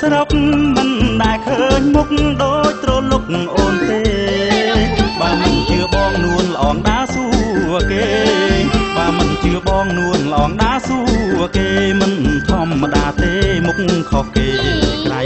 ស្រុកមិនដែលឃើញមុខដូចទ្រលុកអូនទេបើមិនជឿបងនួនល្អងដាសួរគេបើមិនជឿបងនួនល្អងដាសួរគេមិនធម្មតាទេមុខខុសគេក្រៃ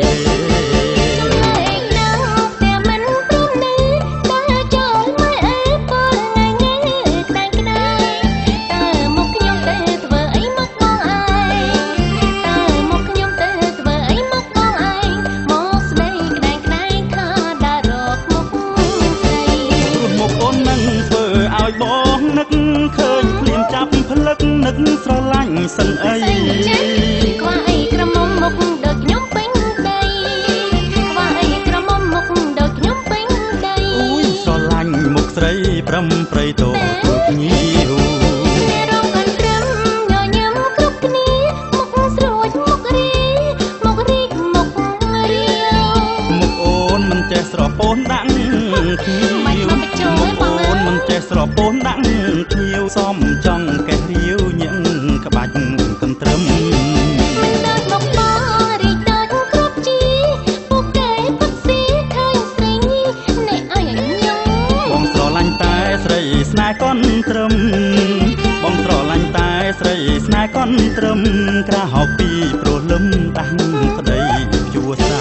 ឃើញភ្លាមចាប់ផ្លឹកនឹកស្រឡាញ់សឹងអីខ្វះអីក្រមុំមុខដូចខ្ញុំពេញដីខ្វះអីក្រមុំមុខដូចខ្ញុំពេញដីអូយស្រឡាញ់មុខស្រីប្រំប្រៃតូចញីអូរងបានត្រឹមញញឹមគ្រប់គ្នាមុខស្រួចមុខរីមុខរីកមុខរៀវមុខអូនមិនចេះស្រពោនដាក់គ្នាមុខអូនមិនចេះស្រពោនដាក់ភ្ញៀវសំចង់កេះរាវញឹងក្បាច់កន្ទ្រឹមមិនដូចមកបងរីកដូចគ្រប់ជីពួកគេពុតស៊ីឃើញស្រីនេះឲ្យញឹមបងស្រឡាញ់តែស្រីស្នេហ៍កន្ទ្រឹមបងស្រឡាញ់តែស្រីស្នេហ៍កន្ទ្រឹមក្រហោពីព្រោះលឹមដាស់ប្តីជួសា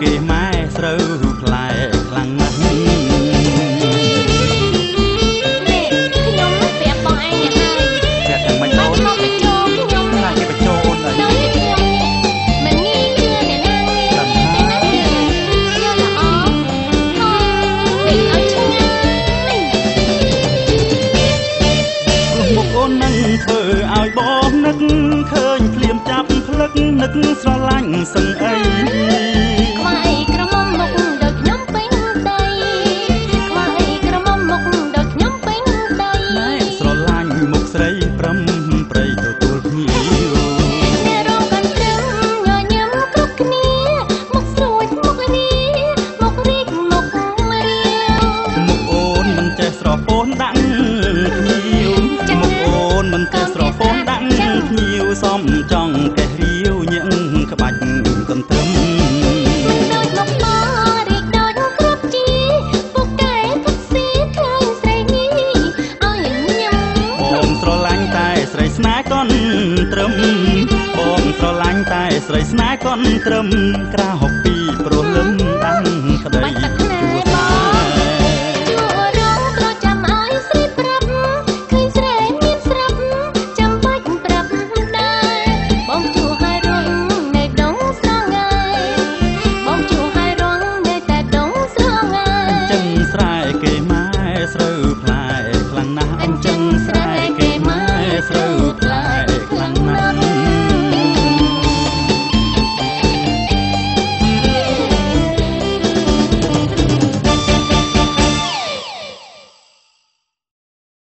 គេម៉ែស្រូវផ្លែខ្លាំងណាស់ខ្ញុំប្រាប់បងឯងយ៉ាងហើយប្រាប់តែមិនអូនមកបញ្ចោខ្ញុំណាគេបញ្ចោអូនហើយខ្ញុំមិនងាយជឿអ្នកណាចាំណាខ្ញុំល្អពីអត់ឆ្ងាយមុខអូននឹងធ្វើឲ្យបងនឹកឃើញភ្លាមចាប់ផ្លឹកនឹកស្រឡាញ់សឹងអីប្រំប្រៃទទួលភ្ញៀវអ្នករងកន្ទ្រឹមញញឹមគ្រប់គ្នាមុខស្រួចមុខនេះមុខរីកមុខរៀវមុខអូនមិនចេះស្រពោនដាក់ភ្ញៀវមុខអូនមិនចេះស្រពោនដាក់ភ្ញៀវសំចង់កេះរាវញឹងក្បាច់កន្ទ្រឹមមិនដូចមុខបងរីកដូចគ្រប់ជីពួកគេពុតស៊ីឃើញស្រីនេះឲ្យញឹមបងស្រឡាញ់តែស្រីស្នេហ៍កន្ទ្រឹមបងស្រឡាញ់តែស្រីស្នេហ៍កន្ទ្រឹមក្រៅ